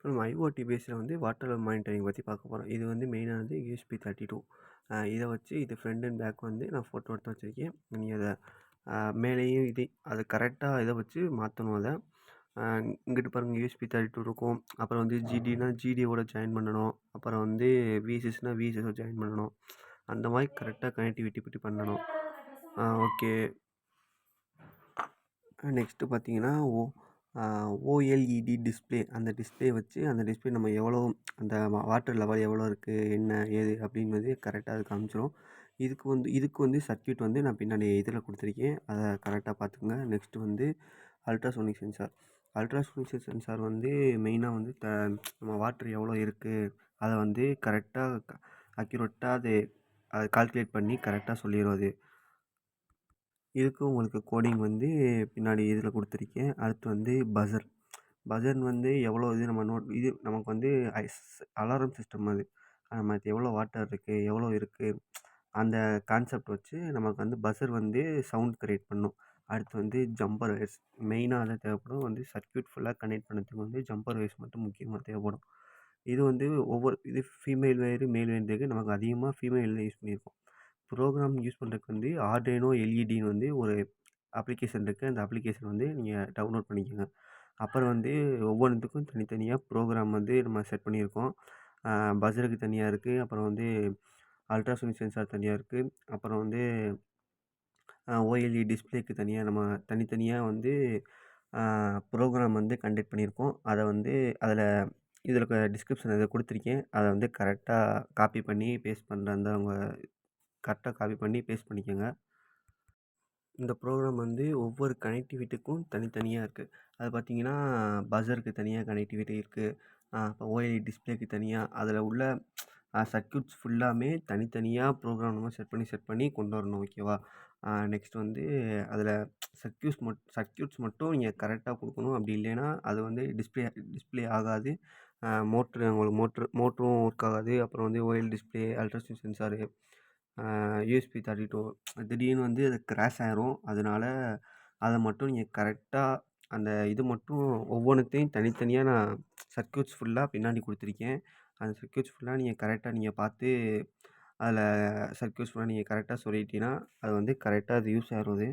நம்ம ஐஓடி பேஸில் வந்து வாட்டர் லெவல் மானிட்டரிங் பற்றி பார்க்க போகிறோம். இது வந்து மெயினானது யூஎஸ்பி 32. இதை வச்சு இது ஃப்ரண்ட் அண்ட் பேக் வந்து நான் ஃபோட்டோ எடுத்து வச்சுருக்கேன். நீங்கள் அதை மேலேயும் இது அது கரெக்டாக இதை வச்சு மாற்றணும் அதை. இங்கிட்டு பாருங்கள் யூஎஸ்பி 32 இருக்கும். அப்புறம் வந்து ஜிடினா ஜிடியோட ஜாயின் பண்ணணும். அப்புறம் வந்து விஎஸ்எஸ்னா விஎஸ்எஸோட ஜாயின் பண்ணணும். அந்த மாதிரி கரெக்டாக கனெக்டிவிட்டி பற்றி பண்ணணும். ஓகே. நெக்ஸ்ட்டு பார்த்தீங்கன்னா ஓஎல்இடி டிஸ்பிளே. அந்த டிஸ்பிளே வச்சு அந்த டிஸ்பிளே நம்ம எவ்வளோ அந்த வாட்டர் லெவல் எவ்வளோ இருக்குது, என்ன ஏது அப்படின்றது கரெக்டாக அது காமிச்சிரும். இதுக்கு வந்து சர்க்யூட் வந்து நான் பின்னாடி இதில் கொடுத்துருக்கேன். அதை கரெக்டாக பார்த்துக்குங்க. நெக்ஸ்ட்டு வந்து அல்ட்ராசோனிக் சென்சார். அல்ட்ராசோனிக் சென்சார் வந்து மெயினாக வந்து நம்ம வாட்டர் எவ்வளோ இருக்குது அதை வந்து கரெக்டாக அக்யூரேட்டாக அதை கால்குலேட் பண்ணி கரெக்டாக சொல்லிடும் அது. இதுக்கு உங்களுக்கு கோடிங் வந்து பின்னாடி இதில் கொடுத்துருக்கேன். அடுத்து வந்து பஸர். பஸர் வந்து எவ்வளோ இது நம்ம இது நமக்கு வந்து அலாரம் சிஸ்டம் அது. நமக்கு எவ்வளோ வாட்டர் இருக்குது, எவ்வளோ இருக்குது, அந்த கான்செப்ட் வச்சு நமக்கு வந்து பஸர் வந்து சவுண்ட் கிரியேட் பண்ணும். அடுத்து வந்து ஜம்பர் ஒயர்ஸ். மெயினாக அதை தேவைப்படும். வந்து சர்க்யூட் ஃபுல்லாக கனெக்ட் பண்ணுறதுக்கு வந்து ஜம்பர் ஒயர்ஸ் மட்டும் முக்கியமாக தேவைப்படும். இது வந்து இது ஃபீமேல் ஒயரு, மேல் ஒயர் இருக்குது. நமக்கு அதிகமாக ஃபீமேலில் யூஸ் பண்ணியிருக்கோம். ப்ரோக்ராம் யூஸ் பண்ணுறதுக்கு வந்து ஆர்டினோ எல்இடின்னு வந்து ஒரு அப்ளிகேஷன் இருக்குது. அந்த அப்ளிகேஷன் வந்து நீங்கள் டவுன்லோட் பண்ணிக்கோங்க. அப்புறம் வந்து ஒவ்வொன்றுத்துக்கும் தனித்தனியாக ப்ரோக்ராம் வந்து நம்ம செட் பண்ணியிருக்கோம். பஸருக்கு தனியாக இருக்குது. அப்புறம் வந்து அல்ட்ராசோனிக் சென்சார் தனியாக இருக்குது. அப்புறம் வந்து ஓஎல்இ டிஸ்பிளேக்கு தனியாக நம்ம தனித்தனியாக வந்து ப்ரோக்ராம் வந்து கண்டக்ட் பண்ணியிருக்கோம். அதை வந்து இதில் டிஸ்கிரிப்ஷன் இதை கொடுத்துருக்கேன். அதை வந்து கரெக்டாக காப்பி பண்ணி பேஸ்ட் பண்ணுறதா அவங்க கரெக்டாக காப்பி பண்ணி பேஸ்ட் பண்ணிக்கோங்க. இந்த ப்ரோக்ராம் வந்து ஒவ்வொரு கனெக்டிவிட்டிக்கும் தனித்தனியாக இருக்குது. அது பார்த்தீங்கன்னா பஸருக்கு தனியாக கனெக்டிவிட்டி இருக்குது. இப்போ ஓஎல்இடி டிஸ்பிளேக்கு தனியாக அதில் உள்ள சர்க்யூட்ஸ் ஃபுல்லாமே தனித்தனியாக ப்ரோக்ராம் நம்ம செட் பண்ணி கொண்டு வரணும். ஓகேவா? நெக்ஸ்ட் வந்து அதில் சர்க்யூட்ஸ் மட்டும் நீங்கள் கரெக்டாக கொடுக்கணும். அப்படி இல்லைன்னா அது வந்து டிஸ்பிளே ஆகாது. உங்களுக்கு மோட்டரும் ஒர்க் ஆகாது. அப்புறம் வந்து OLED display, ultrasonic sensor, USB 32 திடீர்னு வந்து அது கிராஷ் ஆயிரும். அதனால அதை மட்டும் நீங்கள் கரெக்டாக அந்த இது மட்டும் ஒவ்வொன்றுத்தையும் தனித்தனியாக நான் சர்க்யூட்ஸ் ஃபுல்லாக பின்னாடி கொடுத்துருக்கேன். அந்த சர்க்யூட்ஸ் ஃபுல்லாக நீங்கள் கரெக்டாக பார்த்து அதில் சர்க்யூட்ஸ் ஃபுல்லாக நீங்கள் கரெக்டாக சொல்லிட்டீங்கன்னா அது வந்து கரெக்டாக அது யூஸ் ஆகும் அது.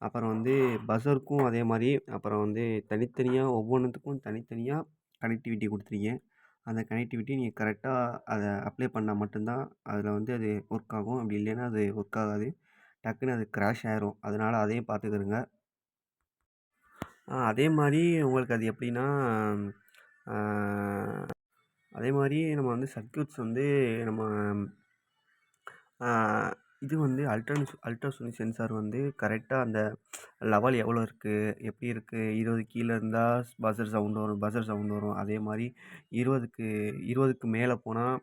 அப்புறம் வந்து பஸருக்கும் அதே மாதிரி அப்புறம் வந்து தனித்தனியாக ஒவ்வொன்றுத்துக்கும் தனித்தனியாக கனெக்டிவிட்டி கொடுத்துருக்கேன். அந்த கனெக்டிவிட்டி நீங்கள் கரெக்டாக அதை அப்ளை பண்ணால் மட்டும்தான் அதில் வந்து அது ஒர்க் ஆகும். அப்படி இல்லைன்னா அது ஒர்க் ஆகாது. டக்குன்னு அது கிராஷ் ஆயிரும். அதனால் அதையும் பார்த்துக்கிருங்க. அதே மாதிரி உங்களுக்கு அது எப்படின்னா அதே மாதிரி நம்ம வந்து சர்க்யூட்ஸ் வந்து நம்ம இது வந்து அல்ட்ராசோனிக் சென்சார் வந்து கரெக்டாக அந்த லெவல் எவ்வளோ இருக்குது, எப்படி இருக்குது, 20 கீழே இருந்தால் பஸர் சவுண்ட் வரும். அதே மாதிரி 20க்கு மேலே போனால்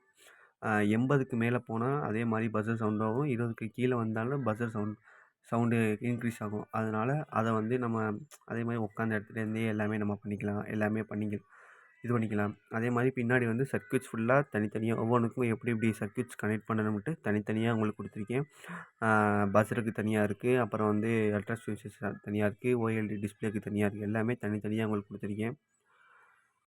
80க்கு மேலே போனால் அதே மாதிரி பஸர் சவுண்ட் ஆகும். 20க்கு கீழே வந்தாலும் பஸர் சவுண்டு இன்க்ரீஸ் ஆகும். அதனால் அதை வந்து நம்ம அதே மாதிரி உட்காந்த இடத்துலேருந்தே எல்லாமே நம்ம இது பண்ணிக்கலாம். அதே மாதிரி பின்னாடி வந்து சர்க்யூட்ஸ் ஃபுல்லாக தனித்தனியாக ஒவ்வொன்றுக்கும் எப்படி சர்க்யூட்ஸ் கனெக்ட் பண்ணணும்ட்டு தனித்தனியாக உங்களுக்கு கொடுத்துருக்கேன். பஸருக்கு தனியாக இருக்குது. அப்புறம் வந்து அல்ட்ராசோனிக் சென்சார் தனியாக இருக்குது. ஓஎல்இடி டிஸ்பிளேக்கு தனியாக இருக்குது. எல்லாமே தனித்தனியாக உங்களுக்கு கொடுத்துருக்கேன்.